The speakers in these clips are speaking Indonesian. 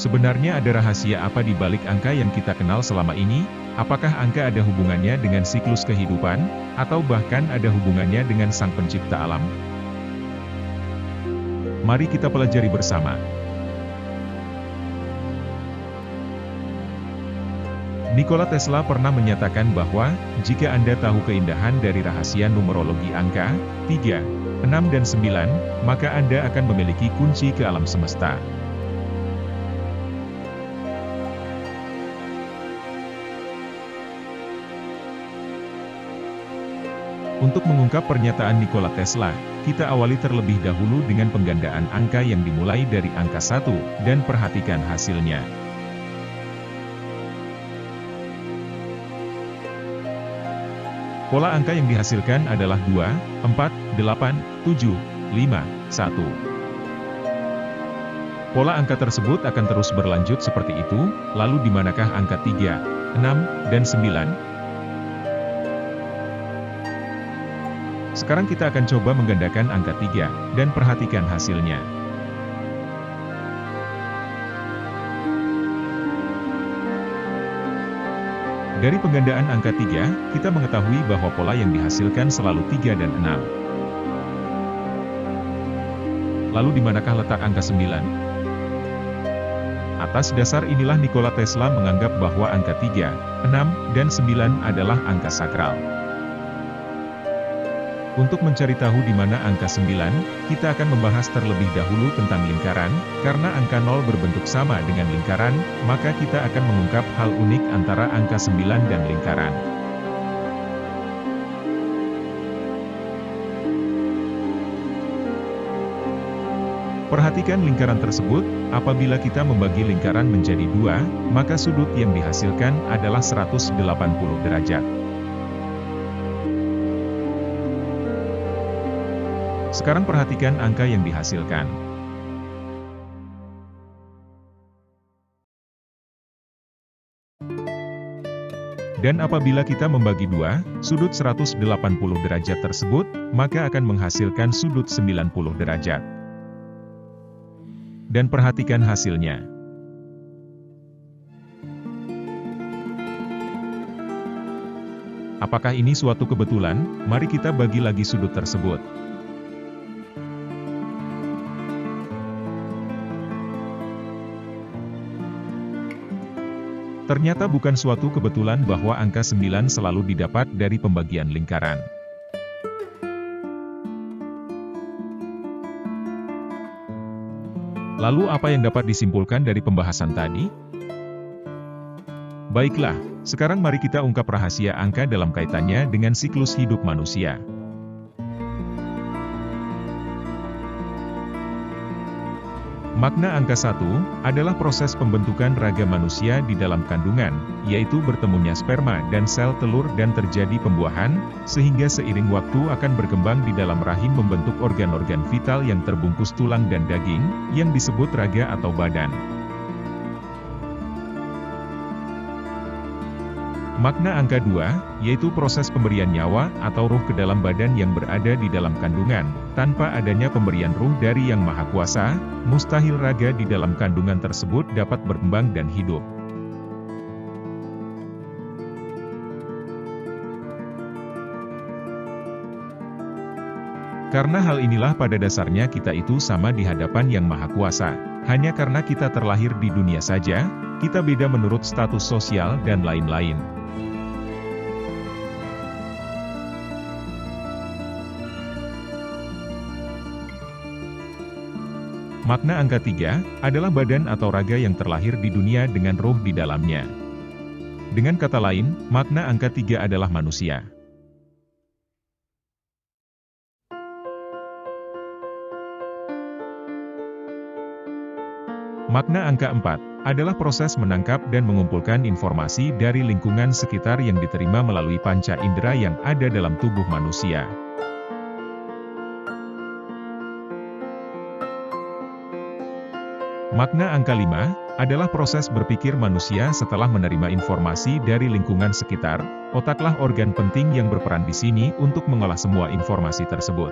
Sebenarnya ada rahasia apa di balik angka yang kita kenal selama ini? Apakah angka ada hubungannya dengan siklus kehidupan, atau bahkan ada hubungannya dengan Sang Pencipta alam? Mari kita pelajari bersama. Nikola Tesla pernah menyatakan bahwa, jika Anda tahu keindahan dari rahasia numerologi angka, 3, 6 dan 9, maka Anda akan memiliki kunci ke alam semesta. Untuk mengungkap pernyataan Nikola Tesla, kita awali terlebih dahulu dengan penggandaan angka yang dimulai dari angka 1, dan perhatikan hasilnya. Pola angka yang dihasilkan adalah 2, 4, 8, 7, 5, 1. Pola angka tersebut akan terus berlanjut seperti itu, lalu di manakah angka 3, 6, dan 9? Sekarang kita akan coba menggandakan angka 3, dan perhatikan hasilnya. Dari penggandaan angka 3, kita mengetahui bahwa pola yang dihasilkan selalu 3 dan 6. Lalu di manakah letak angka 9? Atas dasar inilah Nikola Tesla menganggap bahwa angka 3, 6, dan 9 adalah angka sakral. Untuk mencari tahu di mana angka 9, kita akan membahas terlebih dahulu tentang lingkaran, karena angka 0 berbentuk sama dengan lingkaran, maka kita akan mengungkap hal unik antara angka 9 dan lingkaran. Perhatikan lingkaran tersebut, apabila kita membagi lingkaran menjadi 2, maka sudut yang dihasilkan adalah 180 derajat. Sekarang perhatikan angka yang dihasilkan. Dan apabila kita membagi 2, sudut 180 derajat tersebut, maka akan menghasilkan sudut 90 derajat. Dan perhatikan hasilnya. Apakah ini suatu kebetulan? Mari kita bagi lagi sudut tersebut. Ternyata bukan suatu kebetulan bahwa angka 9 selalu didapat dari pembagian lingkaran. Lalu apa yang dapat disimpulkan dari pembahasan tadi? Baiklah, sekarang mari kita ungkap rahasia angka dalam kaitannya dengan siklus hidup manusia. Makna angka 1, adalah proses pembentukan raga manusia di dalam kandungan, yaitu bertemunya sperma dan sel telur dan terjadi pembuahan, sehingga seiring waktu akan berkembang di dalam rahim membentuk organ-organ vital yang terbungkus tulang dan daging, yang disebut raga atau badan. Makna angka 2, yaitu proses pemberian nyawa atau ruh ke dalam badan yang berada di dalam kandungan. Tanpa adanya pemberian ruh dari Yang Maha Kuasa, mustahil raga di dalam kandungan tersebut dapat berkembang dan hidup. Karena hal inilah pada dasarnya kita itu sama di hadapan Yang Maha Kuasa. Hanya karena kita terlahir di dunia saja, kita beda menurut status sosial dan lain-lain. Makna angka 3, adalah badan atau raga yang terlahir di dunia dengan ruh di dalamnya. Dengan kata lain, makna angka 3 adalah manusia. Makna angka 4, adalah proses menangkap dan mengumpulkan informasi dari lingkungan sekitar yang diterima melalui panca indera yang ada dalam tubuh manusia. Makna angka 5, adalah proses berpikir manusia setelah menerima informasi dari lingkungan sekitar. Otaklah organ penting yang berperan di sini untuk mengolah semua informasi tersebut.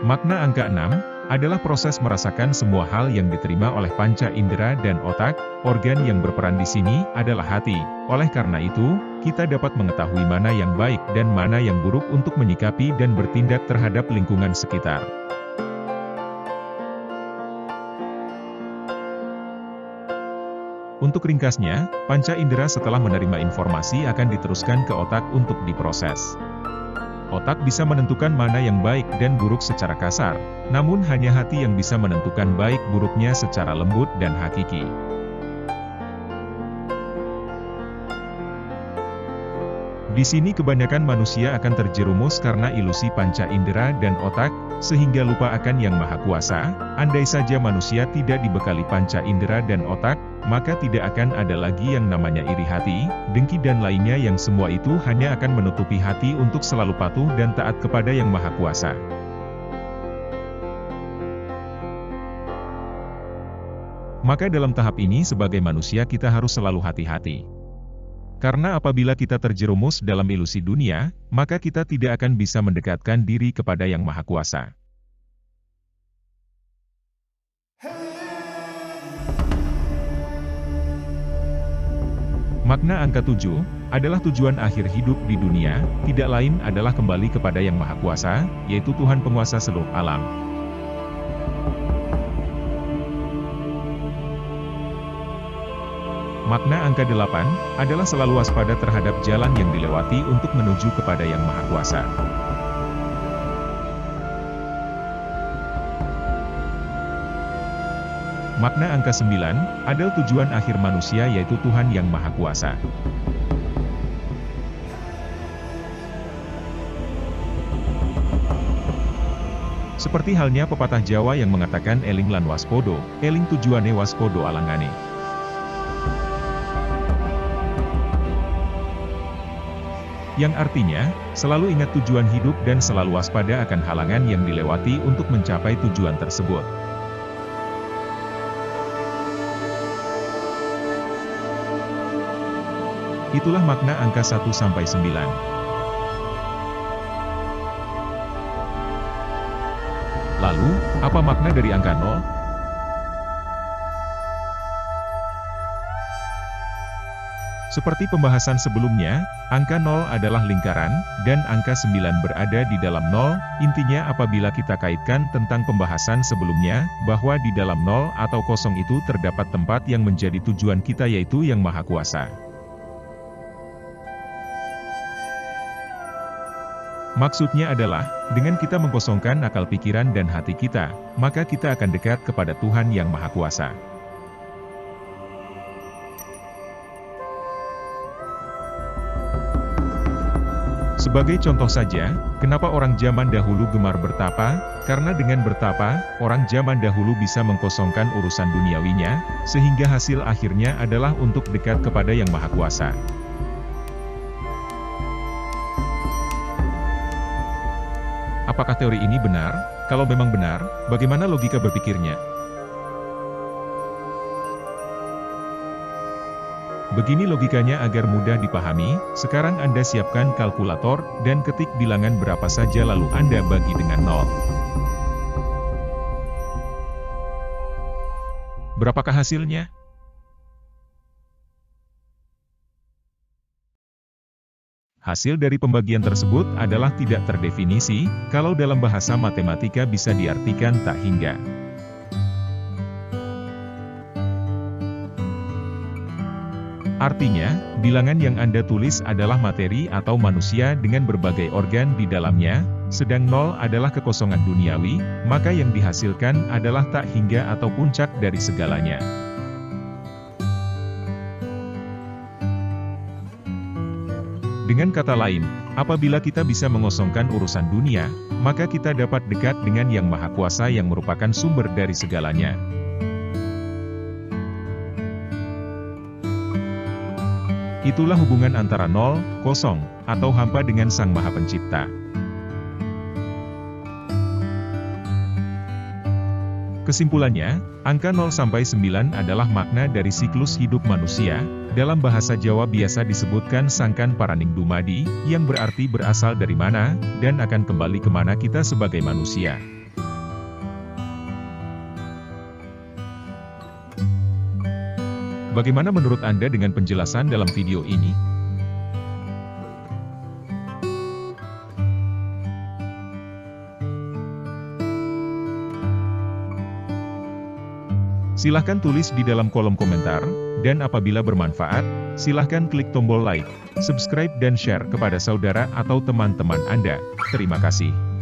Makna angka 6 adalah proses merasakan semua hal yang diterima oleh panca indera dan otak. Organ yang berperan di sini adalah hati. Oleh karena itu, kita dapat mengetahui mana yang baik dan mana yang buruk untuk menyikapi dan bertindak terhadap lingkungan sekitar. Untuk ringkasnya, panca indera setelah menerima informasi akan diteruskan ke otak untuk diproses. Otak bisa menentukan mana yang baik dan buruk secara kasar, namun hanya hati yang bisa menentukan baik buruknya secara lembut dan hakiki. Di sini kebanyakan manusia akan terjerumus karena ilusi panca indera dan otak, sehingga lupa akan Yang Maha Kuasa. Andai saja manusia tidak dibekali panca indera dan otak, maka tidak akan ada lagi yang namanya iri hati, dengki dan lainnya, yang semua itu hanya akan menutupi hati untuk selalu patuh dan taat kepada Yang Maha Kuasa. Maka dalam tahap ini sebagai manusia kita harus selalu hati-hati. Karena apabila kita terjerumus dalam ilusi dunia, maka kita tidak akan bisa mendekatkan diri kepada Yang Maha Kuasa. Makna angka 7 adalah tujuan akhir hidup di dunia, tidak lain adalah kembali kepada Yang Maha Kuasa, yaitu Tuhan penguasa seluruh alam. Makna angka 8 adalah selalu waspada terhadap jalan yang dilewati untuk menuju kepada Yang Maha Kuasa. Makna angka 9 adalah tujuan akhir manusia, yaitu Tuhan Yang Maha Kuasa. Seperti halnya pepatah Jawa yang mengatakan eling lan waspodo, eling tujuane waspodo alangane. Yang artinya, selalu ingat tujuan hidup dan selalu waspada akan halangan yang dilewati untuk mencapai tujuan tersebut. Itulah makna angka 1-9. Lalu, apa makna dari angka 0? Seperti pembahasan sebelumnya, angka 0 adalah lingkaran, dan angka 9 berada di dalam 0, intinya apabila kita kaitkan tentang pembahasan sebelumnya, bahwa di dalam 0 atau kosong itu terdapat tempat yang menjadi tujuan kita, yaitu Yang Maha Kuasa. Maksudnya adalah, dengan kita mengkosongkan akal pikiran dan hati kita, maka kita akan dekat kepada Tuhan Yang Maha Kuasa. Sebagai contoh saja, kenapa orang zaman dahulu gemar bertapa? Karena dengan bertapa, orang zaman dahulu bisa mengkosongkan urusan duniawinya, sehingga hasil akhirnya adalah untuk dekat kepada Yang Maha Kuasa. Apakah teori ini benar? Kalau memang benar, bagaimana logika berpikirnya? Begini logikanya agar mudah dipahami. Sekarang Anda siapkan kalkulator, dan ketik bilangan berapa saja lalu Anda bagi dengan 0. Berapakah hasilnya? Hasil dari pembagian tersebut adalah tidak terdefinisi, kalau dalam bahasa matematika bisa diartikan tak hingga. Artinya, bilangan yang Anda tulis adalah materi atau manusia dengan berbagai organ di dalamnya, sedang 0 adalah kekosongan duniawi, maka yang dihasilkan adalah tak hingga atau puncak dari segalanya. Dengan kata lain, apabila kita bisa mengosongkan urusan dunia, maka kita dapat dekat dengan Yang Maha Kuasa yang merupakan sumber dari segalanya. Itulah hubungan antara 0, kosong, atau hampa dengan Sang Maha Pencipta. Kesimpulannya, angka 0-9 adalah makna dari siklus hidup manusia. Dalam bahasa Jawa biasa disebutkan sangkan paraning dumadi, yang berarti berasal dari mana, dan akan kembali kemana kita sebagai manusia. Bagaimana menurut Anda dengan penjelasan dalam video ini? Silahkan tulis di dalam kolom komentar, dan apabila bermanfaat, silahkan klik tombol like, subscribe dan share kepada saudara atau teman-teman Anda. Terima kasih.